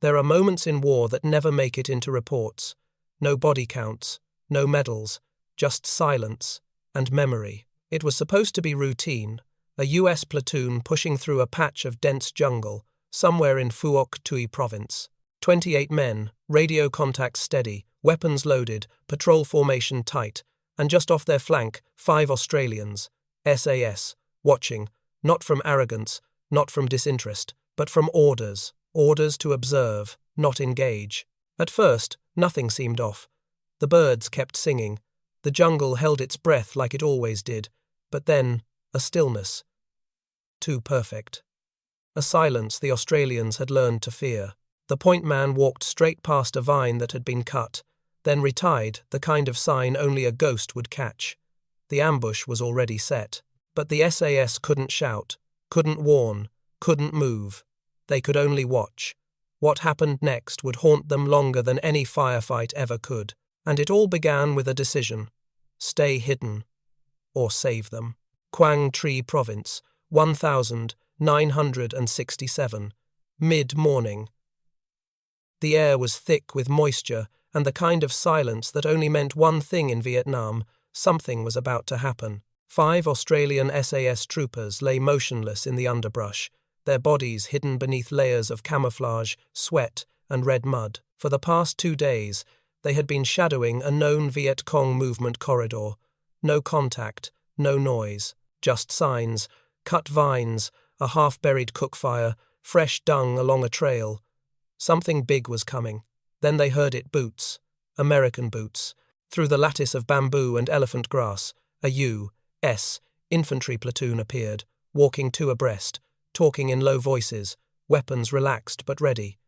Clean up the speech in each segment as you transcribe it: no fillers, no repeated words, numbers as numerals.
There are moments in war that never make it into reports. No body counts, no medals, just silence and memory. It was supposed to be routine, a US platoon pushing through a patch of dense jungle, somewhere in Phuoc Tuy province. 28 men, radio contacts steady, weapons loaded, patrol formation tight, and just off their flank, 5 Australians, SAS, watching, not from arrogance, not from disinterest, but from orders to observe, not engage. At first, nothing seemed off. The birds kept singing. The jungle held its breath like it always did, but then, a stillness. Too perfect. A silence the Australians had learned to fear. The point man walked straight past a vine that had been cut, then retied, the kind of sign only a ghost would catch. The ambush was already set. But the SAS couldn't shout, couldn't warn, couldn't move. They could only watch. What happened next would haunt them longer than any firefight ever could. And it all began with a decision. Stay hidden, or save them. Quang Tri Province, 1967. Mid-morning. The air was thick with moisture and the kind of silence that only meant one thing in Vietnam: something was about to happen. 5 Australian SAS troopers lay motionless in the underbrush, their bodies hidden beneath layers of camouflage, sweat, and red mud. For the past 2 days, they had been shadowing a known Viet Cong movement corridor. No contact, no noise, just signs, cut vines, a half-buried cookfire, fresh dung along a trail. Something big was coming. Then they heard it: boots, American boots. Through the lattice of bamboo and elephant grass, a U.S. infantry platoon appeared, walking 2 abreast, talking in low voices, weapons relaxed but ready.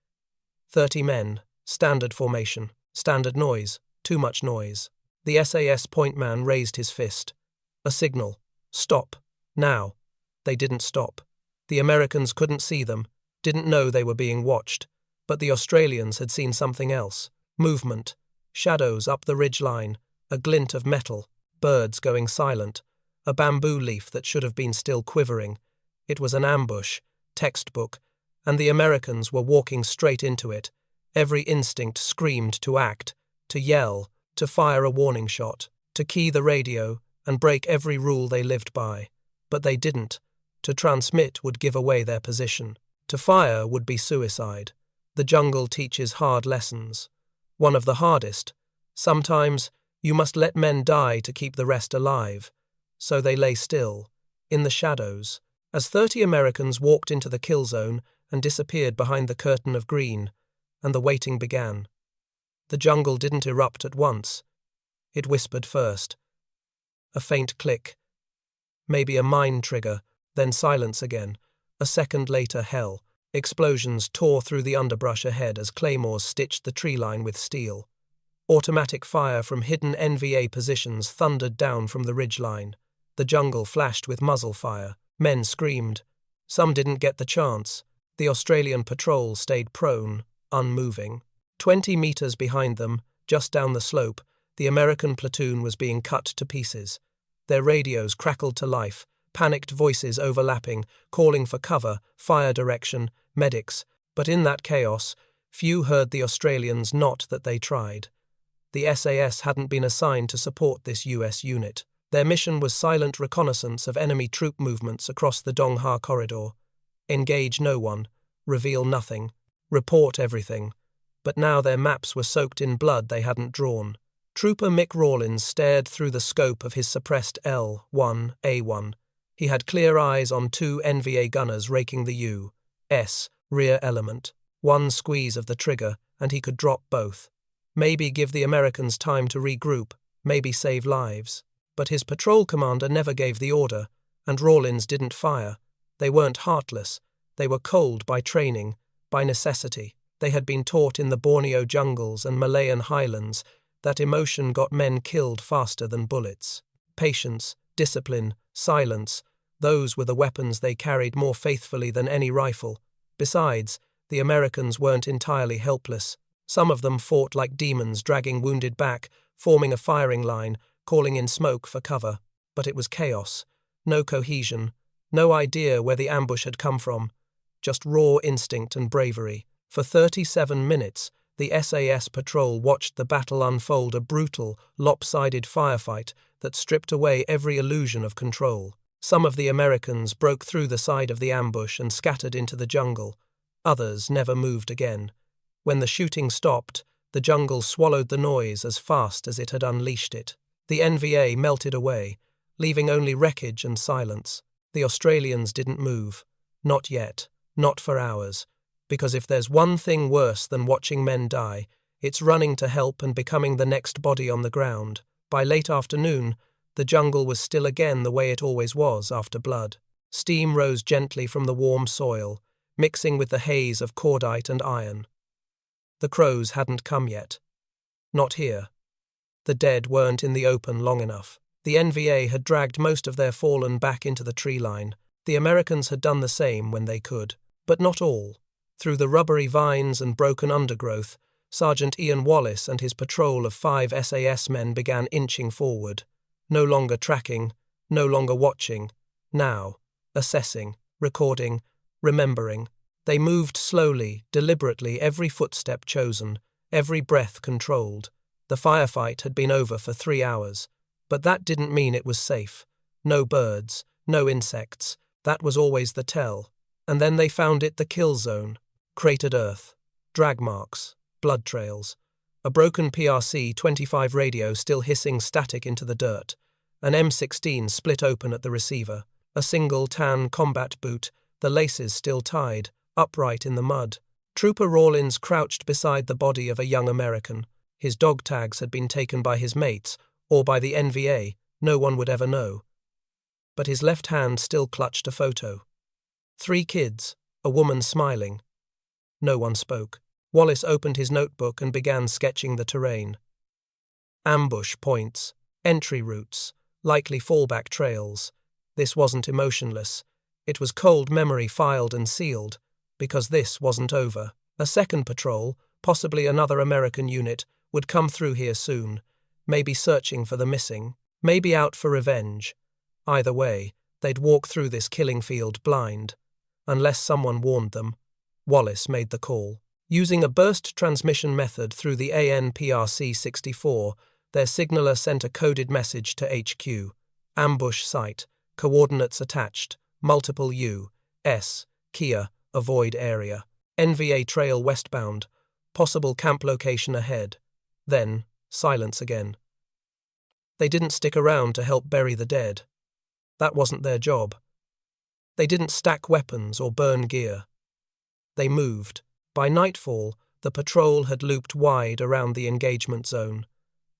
30 men, standard formation, standard noise, too much noise. The SAS point man raised his fist. A signal. Stop. Now. They didn't stop. The Americans couldn't see them, didn't know they were being watched, but the Australians had seen something else. Movement. Shadows up the ridgeline, a glint of metal, birds going silent, a bamboo leaf that should have been still quivering. It was an ambush, textbook, and the Americans were walking straight into it. Every instinct screamed to act, to yell, to fire a warning shot, to key the radio and break every rule they lived by. But they didn't. To transmit would give away their position. To fire would be suicide. The jungle teaches hard lessons. One of the hardest. Sometimes you must let men die to keep the rest alive. So they lay still, in the shadows, as 30 Americans walked into the kill zone and disappeared behind the curtain of green, and the waiting began. The jungle didn't erupt at once. It whispered first. A faint click. Maybe a mine trigger, then silence again. A second later, hell. Explosions tore through the underbrush ahead as claymores stitched the tree line with steel. Automatic fire from hidden NVA positions thundered down from the ridgeline. The jungle flashed with muzzle fire. Men screamed. Some didn't get the chance. The Australian patrol stayed prone, unmoving. 20 meters behind them, just down the slope, the American platoon was being cut to pieces. Their radios crackled to life, panicked voices overlapping, calling for cover, fire direction, medics. But in that chaos, few heard the Australians, not that they tried. The SAS hadn't been assigned to support this US unit. Their mission was silent reconnaissance of enemy troop movements across the Dong Ha corridor. Engage no one, reveal nothing, report everything. But now their maps were soaked in blood they hadn't drawn. Trooper Mick Rawlins stared through the scope of his suppressed L1A1. He had clear eyes on 2 NVA gunners raking the U.S. rear element. One squeeze of the trigger, and he could drop both. Maybe give the Americans time to regroup, maybe save lives. But his patrol commander never gave the order, and Rawlins didn't fire. They weren't heartless. They were cold by training, by necessity. They had been taught in the Borneo jungles and Malayan highlands that emotion got men killed faster than bullets. Patience, discipline, silence, those were the weapons they carried more faithfully than any rifle. Besides, the Americans weren't entirely helpless. Some of them fought like demons, dragging wounded back, forming a firing line, calling in smoke for cover. But it was chaos. No cohesion. No idea where the ambush had come from. Just raw instinct and bravery. For 37 minutes, the SAS patrol watched the battle unfold, a brutal, lopsided firefight that stripped away every illusion of control. Some of the Americans broke through the side of the ambush and scattered into the jungle. Others never moved again. When the shooting stopped, the jungle swallowed the noise as fast as it had unleashed it. The NVA melted away, leaving only wreckage and silence. The Australians didn't move. Not yet. Not for hours. Because if there's one thing worse than watching men die, it's running to help and becoming the next body on the ground. By late afternoon, the jungle was still again the way it always was after blood. Steam rose gently from the warm soil, mixing with the haze of cordite and iron. The crows hadn't come yet. Not here. The dead weren't in the open long enough. The NVA had dragged most of their fallen back into the tree line. The Americans had done the same when they could. But not all. Through the rubbery vines and broken undergrowth, Sergeant Ian Wallace and his patrol of 5 SAS men began inching forward. No longer tracking, no longer watching. Now, assessing, recording, remembering. They moved slowly, deliberately, every footstep chosen, every breath controlled. The firefight had been over for 3 hours, but that didn't mean it was safe. No birds, no insects. That was always the tell. And then they found it, the kill zone. Cratered earth, drag marks, blood trails. A broken PRC-25 radio still hissing static into the dirt. An M16 split open at the receiver. A single tan combat boot, the laces still tied, upright in the mud. Trooper Rawlins crouched beside the body of a young American. His dog tags had been taken by his mates, or by the NVA, no one would ever know. But his left hand still clutched a photo. 3 kids, a woman smiling. No one spoke. Wallace opened his notebook and began sketching the terrain. Ambush points, entry routes, likely fallback trails. This wasn't emotionless. It was cold memory filed and sealed, because this wasn't over. A second patrol, possibly another American unit, would come through here soon, maybe searching for the missing, maybe out for revenge. Either way, they'd walk through this killing field blind. Unless someone warned them. Wallace made the call. Using a burst transmission method through the ANPRC-64, their signaller sent a coded message to HQ. Ambush site, coordinates attached, multiple U.S., Kia, avoid area. NVA trail westbound, possible camp location ahead. Then, silence again. They didn't stick around to help bury the dead. That wasn't their job. They didn't stack weapons or burn gear. They moved. By nightfall, the patrol had looped wide around the engagement zone.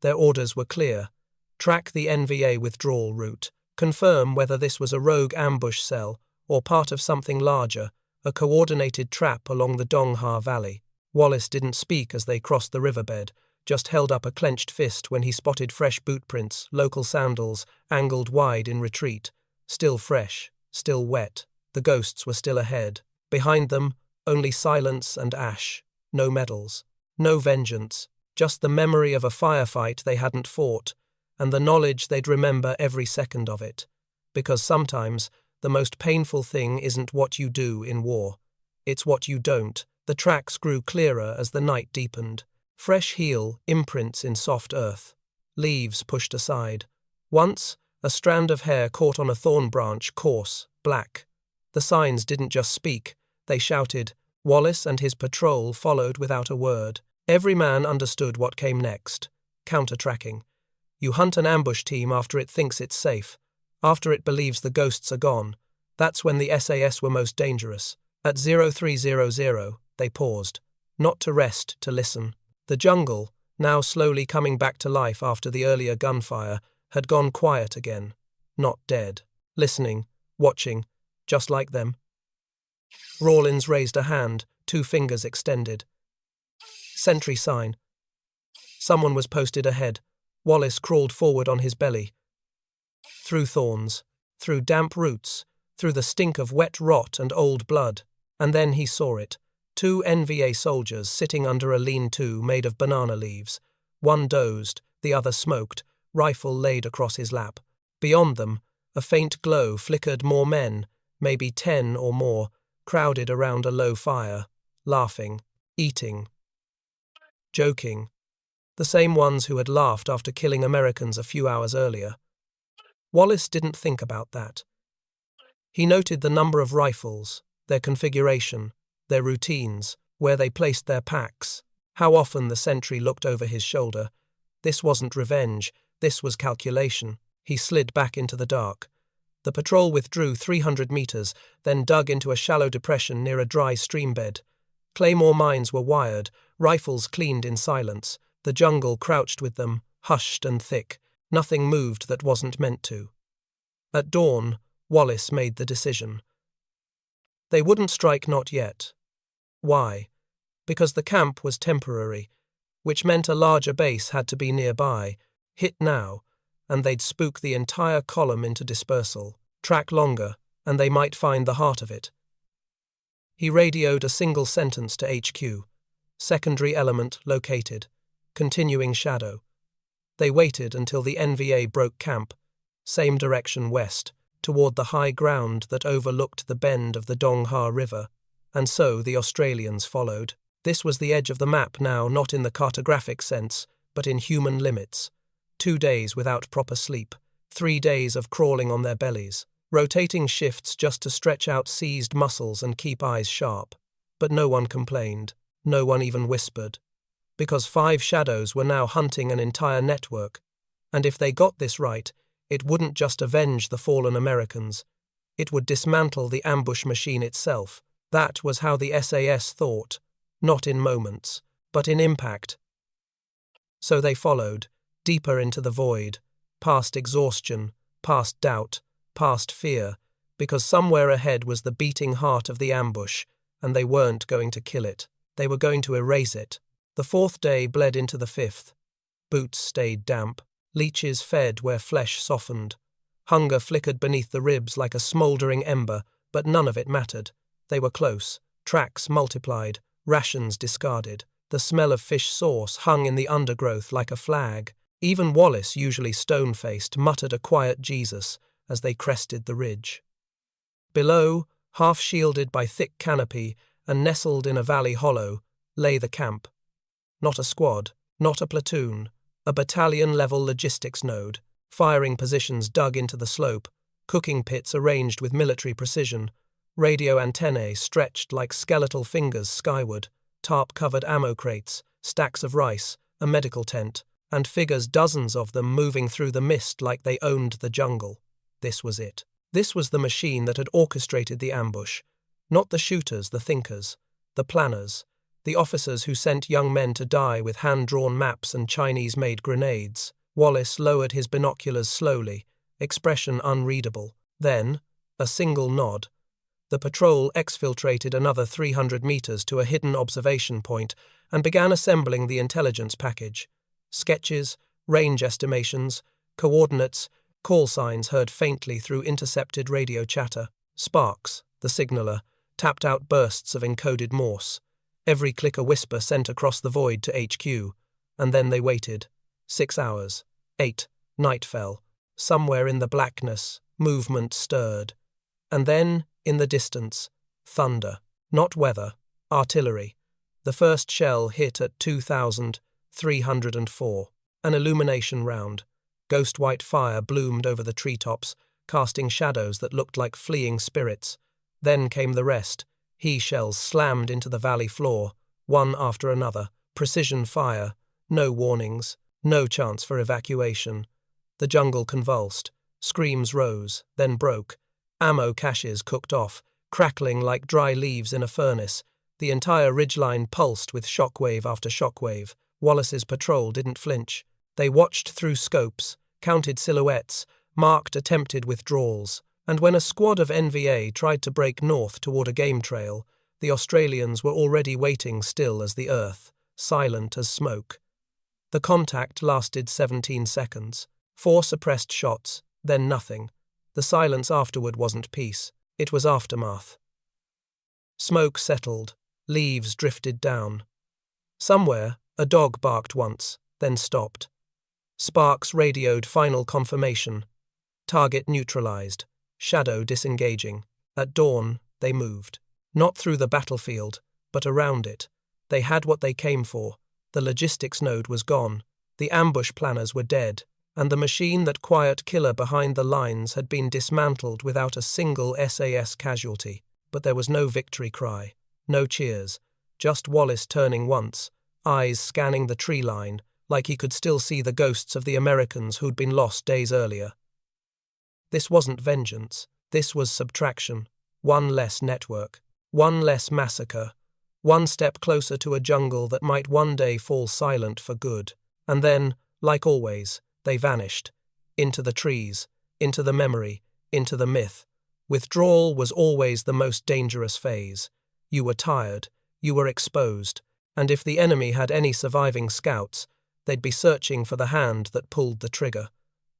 Their orders were clear. Track the NVA withdrawal route. Confirm whether this was a rogue ambush cell or part of something larger, a coordinated trap along the Dong Ha Valley. Wallace didn't speak as they crossed the riverbed, just held up a clenched fist when he spotted fresh boot prints, local sandals, angled wide in retreat. Still fresh, still wet. The ghosts were still ahead. Behind them, only silence and ash. No medals. No vengeance. Just the memory of a firefight they hadn't fought, and the knowledge they'd remember every second of it. Because sometimes, the most painful thing isn't what you do in war. It's what you don't. The tracks grew clearer as the night deepened. Fresh heel, imprints in soft earth. Leaves pushed aside. Once, a strand of hair caught on a thorn branch, coarse, black. The signs didn't just speak. They shouted. Wallace and his patrol followed without a word. Every man understood what came next. Counter-tracking. You hunt an ambush team after it thinks it's safe. After it believes the ghosts are gone. That's when the SAS were most dangerous. At 0300, they paused. Not to rest, to listen. The jungle, now slowly coming back to life after the earlier gunfire, had gone quiet again. Not dead. Listening, watching, just like them. Rawlins raised a hand, 2 fingers extended. Sentry sign. Someone was posted ahead. Wallace crawled forward on his belly. Through thorns, through damp roots, through the stink of wet rot and old blood. And then he saw it. 2 NVA soldiers sitting under a lean-to made of banana leaves. One dozed, the other smoked, rifle laid across his lap. Beyond them, a faint glow flickered. More men, maybe 10 or more, crowded around a low fire, laughing. eating, joking, the same ones who had laughed after killing Americans a few hours earlier. Wallace didn't think about that. He noted the number of rifles, their configuration, their routines, where they placed their packs, how often the sentry looked over his shoulder. This wasn't revenge, this was calculation. He slid back into the dark. The patrol withdrew 300 meters, then dug into a shallow depression near a dry stream bed. Claymore mines were wired, rifles cleaned in silence. The jungle crouched with them, hushed and thick. Nothing moved that wasn't meant to. At dawn, Wallace made the decision. They wouldn't strike, not yet. Why? Because the camp was temporary, which meant a larger base had to be nearby. Hit now, and they'd spook the entire column into dispersal. Track longer, and they might find the heart of it. He radioed a single sentence to HQ. Secondary element located. Continuing shadow. They waited until the NVA broke camp. Same direction west, toward the high ground that overlooked the bend of the Dong Ha River. And so the Australians followed. This was the edge of the map now, not in the cartographic sense, but in human limits. 2 days without proper sleep. 3 days of crawling on their bellies. Rotating shifts just to stretch out seized muscles and keep eyes sharp. But no one complained. No one even whispered. Because 5 shadows were now hunting an entire network. And if they got this right, it wouldn't just avenge the fallen Americans. It would dismantle the ambush machine itself. That was how the SAS thought. Not in moments, but in impact. So they followed, deeper into the void, past exhaustion, past doubt, past fear, because somewhere ahead was the beating heart of the ambush, and they weren't going to kill it. They were going to erase it. The 4th day bled into the 5th. Boots stayed damp. Leeches fed where flesh softened. Hunger flickered beneath the ribs like a smouldering ember, but none of it mattered. They were close. Tracks multiplied. Rations discarded. The smell of fish sauce hung in the undergrowth like a flag. Even Wallace, usually stone-faced, muttered a quiet Jesus as they crested the ridge. Below, half shielded by thick canopy and nestled in a valley hollow, lay the camp. Not a squad, not a platoon, a battalion-level logistics node, firing positions dug into the slope, cooking pits arranged with military precision, radio antennae stretched like skeletal fingers skyward, tarp-covered ammo crates, stacks of rice, a medical tent, and figures, dozens of them, moving through the mist like they owned the jungle. This was it. This was the machine that had orchestrated the ambush. Not the shooters, the thinkers, the planners, the officers who sent young men to die with hand-drawn maps and Chinese-made grenades. Wallace lowered his binoculars slowly, expression unreadable. Then, a single nod. The patrol exfiltrated another 300 meters to a hidden observation point and began assembling the intelligence package. Sketches, range estimations, coordinates, call signs heard faintly through intercepted radio chatter. Sparks, the signaller, tapped out bursts of encoded Morse. Every click a whisper sent across the void to HQ. And then they waited. 6 hours. 8. Night fell. Somewhere in the blackness, movement stirred. And then, in the distance, thunder. Not weather. Artillery. The first shell hit at 2,304. An illumination round. Ghost white fire bloomed over the treetops, casting shadows that looked like fleeing spirits. Then came the rest. He-shells slammed into the valley floor, one after another. Precision fire. No warnings. No chance for evacuation. The jungle convulsed. Screams rose, then broke. Ammo caches cooked off, crackling like dry leaves in a furnace. The entire ridgeline pulsed with shockwave after shockwave. Wallace's patrol didn't flinch. They watched through scopes, counted silhouettes, marked attempted withdrawals. And when a squad of NVA tried to break north toward a game trail, the Australians were already waiting still as the earth, silent as smoke. The contact lasted 17 seconds. 4 suppressed shots, then nothing. The silence afterward wasn't peace, it was aftermath. Smoke settled, leaves drifted down. Somewhere, a dog barked once, then stopped. Sparks radioed final confirmation. Target neutralized. Shadow disengaging. At dawn, they moved. Not through the battlefield, but around it. They had what they came for. The logistics node was gone. The ambush planners were dead. And the machine, that quiet killer behind the lines, had been dismantled without a single SAS casualty. But there was no victory cry. No cheers. Just Wallace turning once, eyes scanning the tree line, like he could still see the ghosts of the Americans who'd been lost days earlier. This wasn't vengeance. This was subtraction. One less network. One less massacre. One step closer to a jungle that might one day fall silent for good. And then, like always, they vanished. Into the trees, into the memory, into the myth. Withdrawal was always the most dangerous phase. You were tired, you were exposed, and if the enemy had any surviving scouts, they'd be searching for the hand that pulled the trigger.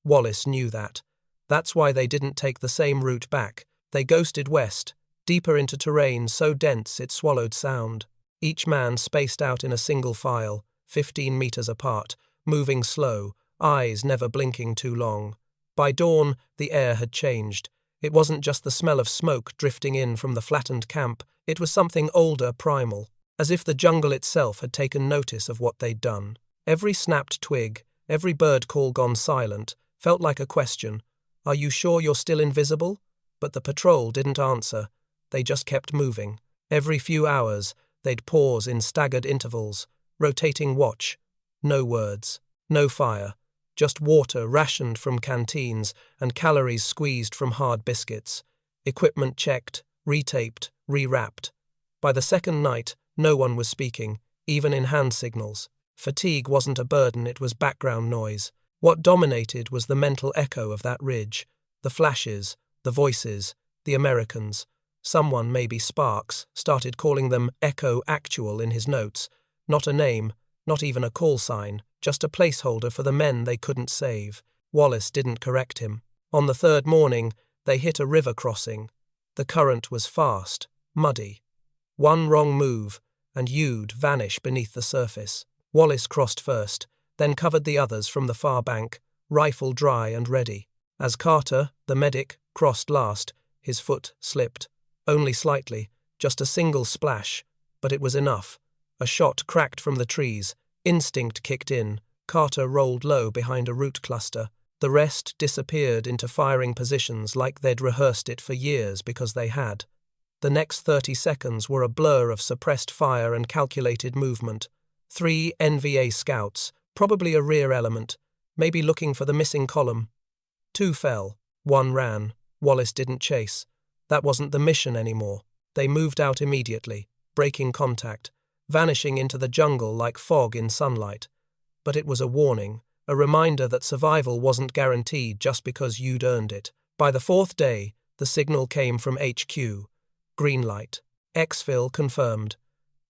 Wallace knew that. That's why they didn't take the same route back. They ghosted west, deeper into terrain so dense it swallowed sound. Each man spaced out in a single file, 15 meters apart, moving slow, eyes never blinking too long. By dawn, the air had changed. It wasn't just the smell of smoke drifting in from the flattened camp, it was something older, primal, as if the jungle itself had taken notice of what they'd done. Every snapped twig, every bird call gone silent, felt like a question. Are you sure you're still invisible? But the patrol didn't answer. They just kept moving. Every few hours, they'd pause in staggered intervals, rotating watch. No words, no fire, just water rationed from canteens and calories squeezed from hard biscuits. Equipment checked, retaped, rewrapped. By the second night, no one was speaking, even in hand signals. Fatigue wasn't a burden, it was background noise. What dominated was the mental echo of that ridge, the flashes, the voices, the Americans. Someone, maybe Sparks, started calling them Echo Actual in his notes. Not a name, not even a call sign, just a placeholder for the men they couldn't save. Wallace didn't correct him. On the third morning, they hit a river crossing. The current was fast, muddy. One wrong move, and you'd vanish beneath the surface. Wallace crossed first, then covered the others from the far bank, rifle dry and ready. As Carter, the medic, crossed last, his foot slipped. Only slightly, just a single splash, but it was enough. A shot cracked from the trees. Instinct kicked in. Carter rolled low behind a root cluster. The rest disappeared into firing positions like they'd rehearsed it for years because they had. The next 30 seconds were a blur of suppressed fire and calculated movement. 3 NVA scouts, probably a rear element, maybe looking for the missing column. 2 fell. 1 ran. Wallace didn't chase. That wasn't the mission anymore. They moved out immediately, breaking contact, vanishing into the jungle like fog in sunlight. But it was a warning, a reminder that survival wasn't guaranteed just because you'd earned it. By the 4th day, the signal came from HQ. Green light. Exfil confirmed.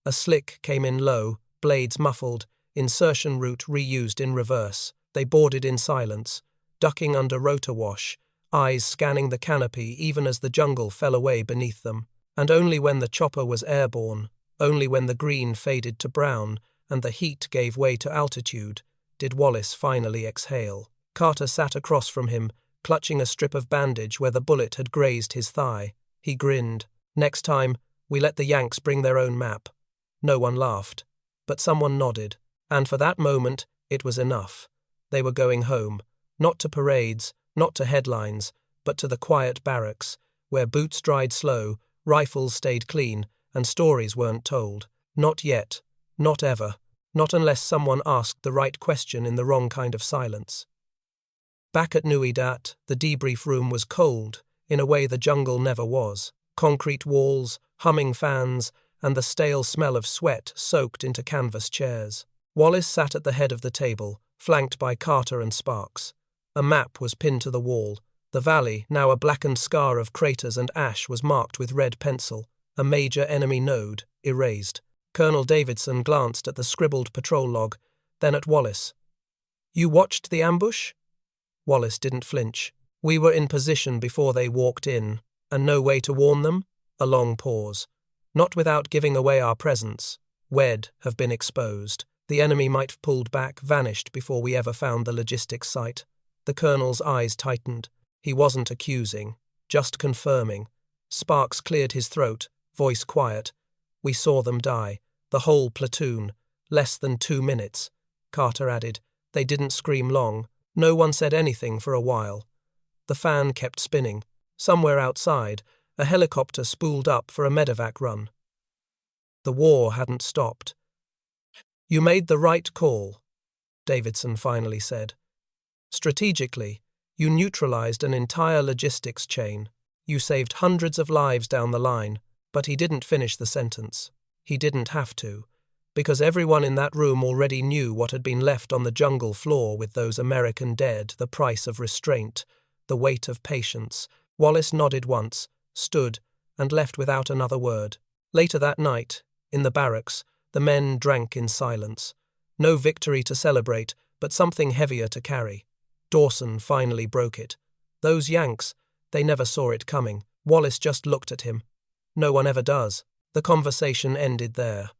A slick came in low, blades muffled, insertion route reused in reverse. They boarded in silence, ducking under rotor wash, eyes scanning the canopy even as the jungle fell away beneath them. And only when the chopper was airborne, only when the green faded to brown and the heat gave way to altitude, did Wallace finally exhale. Carter sat across from him, clutching a strip of bandage where the bullet had grazed his thigh. He grinned. Next time, we let the Yanks bring their own map. No one laughed, but someone nodded, and for that moment, it was enough. They were going home, not to parades, not to headlines, but to the quiet barracks, where boots dried slow, rifles stayed clean, and stories weren't told. Not yet, not ever, not unless someone asked the right question in the wrong kind of silence. Back at Nui Dat, the debrief room was cold, in a way the jungle never was. Concrete walls, humming fans, and the stale smell of sweat soaked into canvas chairs. Wallace sat at the head of the table, flanked by Carter and Sparks. A map was pinned to the wall. The valley, now a blackened scar of craters and ash, was marked with red pencil. A major enemy node, erased. Colonel Davidson glanced at the scribbled patrol log, then at Wallace. "You watched the ambush?" Wallace didn't flinch. "We were in position before they walked in, and no way to warn them?" A long pause. "Not without giving away our presence. We'd have been exposed. The enemy might have pulled back, vanished before we ever found the logistics site." The colonel's eyes tightened. He wasn't accusing, just confirming. Sparks cleared his throat, voice quiet. "We saw them die. The whole platoon. Less than 2 minutes. Carter added. They didn't scream long. No one said anything for a while. The fan kept spinning. Somewhere outside, a helicopter spooled up for a medevac run. The war hadn't stopped. You made the right call, Davidson finally said. Strategically, you neutralized an entire logistics chain. You saved hundreds of lives down the line, but he didn't finish the sentence. He didn't have to, because everyone in that room already knew what had been left on the jungle floor with those American dead, the price of restraint, the weight of patience. Wallace nodded once, stood, and left without another word. Later that night, in the barracks, the men drank in silence. No victory to celebrate, but something heavier to carry. Dawson finally broke it. Those Yanks, they never saw it coming. Wallace just looked at him. No one ever does. The conversation ended there.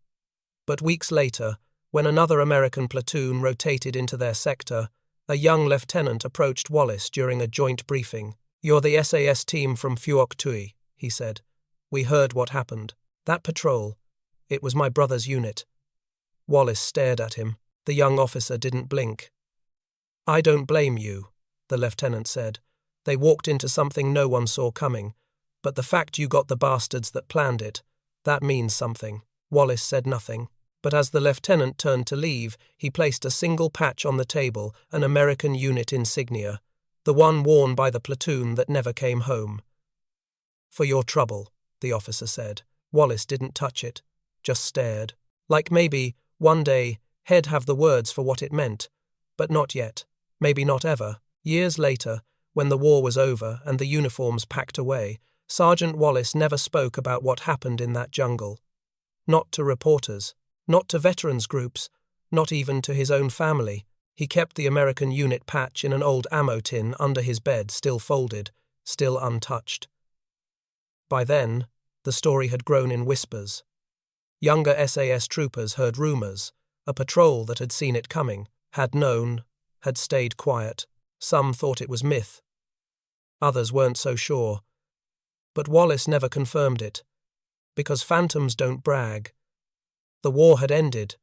But weeks later, when another American platoon rotated into their sector, a young lieutenant approached Wallace during a joint briefing. "You're the SAS team from Phuoc Tuy," he said. "We heard what happened. That patrol, it was my brother's unit." Wallace stared at him. The young officer didn't blink. "I don't blame you," the lieutenant said. "They walked into something no one saw coming. But the fact you got the bastards that planned it, that means something." Wallace said nothing. But as the lieutenant turned to leave, he placed a single patch on the table, an American unit insignia, the one worn by the platoon that never came home. "For your trouble," the officer said. Wallace didn't touch it, just stared. Like maybe, one day, he'd have the words for what it meant. But not yet. Maybe not ever. Years later, when the war was over and the uniforms packed away, Sergeant Wallace never spoke about what happened in that jungle. Not to reporters, not to veterans groups, not even to his own family. He kept the American unit patch in an old ammo tin under his bed, still folded, still untouched. By then, the story had grown in whispers. Younger SAS troopers heard rumors. A patrol that had seen it coming, had known, had stayed quiet. Some thought it was myth. Others weren't so sure. But Wallace never confirmed it, because phantoms don't brag. The war had ended,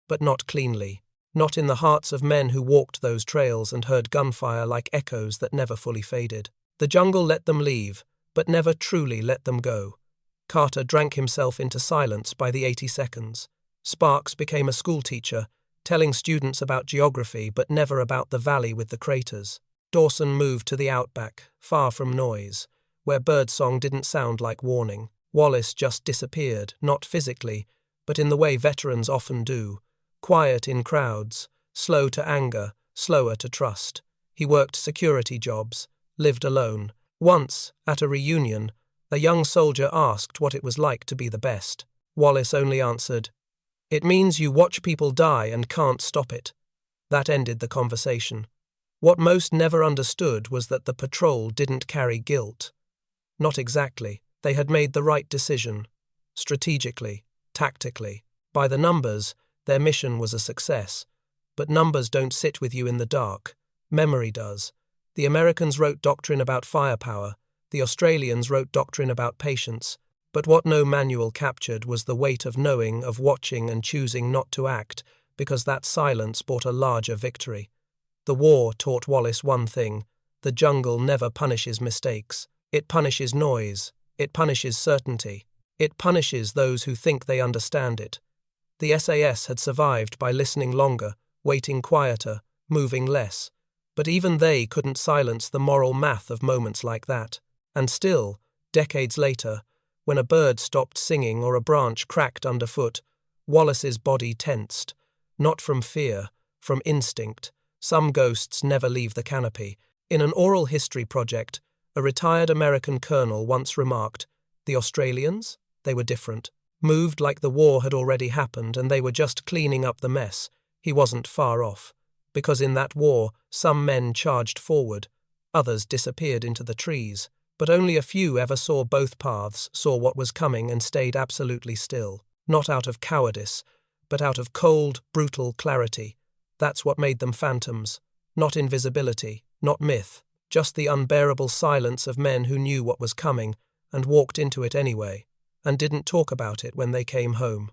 but not cleanly, not in the hearts of men who walked those trails and heard gunfire like echoes that never fully faded. The jungle let them leave, but never truly let them go. Carter drank himself into silence by the 80 seconds. Sparks became a schoolteacher, telling students about geography but never about the valley with the craters. Dawson moved to the outback, far from noise, where birdsong didn't sound like warning. Wallace just disappeared, not physically, but in the way veterans often do, quiet in crowds, slow to anger, slower to trust. He worked security jobs, lived alone. Once, at a reunion, a young soldier asked what it was like to be the best. Wallace only answered, "It means you watch people die and can't stop it." That ended the conversation. What most never understood was that the patrol didn't carry guilt. Not exactly. They had made the right decision. Strategically, tactically. By the numbers, their mission was a success. But numbers don't sit with you in the dark. Memory does. The Americans wrote doctrine about firepower. The Australians wrote doctrine about patience. But what no manual captured was the weight of knowing, of watching and choosing not to act, because that silence brought a larger victory. The war taught Wallace one thing: the jungle never punishes mistakes. It punishes noise. It punishes certainty. It punishes those who think they understand it. The SAS had survived by listening longer, waiting quieter, moving less. But even they couldn't silence the moral math of moments like that. And still, decades later, when a bird stopped singing or a branch cracked underfoot, Wallace's body tensed. Not from fear, from instinct. Some ghosts never leave the canopy. In an oral history project, a retired American colonel once remarked, "The Australians? They were different. Moved like the war had already happened and they were just cleaning up the mess." He wasn't far off. Because in that war, some men charged forward. Others disappeared into the trees. But only a few ever saw both paths, saw what was coming and stayed absolutely still. Not out of cowardice, but out of cold, brutal clarity. That's what made them phantoms. Not invisibility, not myth. Just the unbearable silence of men who knew what was coming and walked into it anyway, and didn't talk about it when they came home.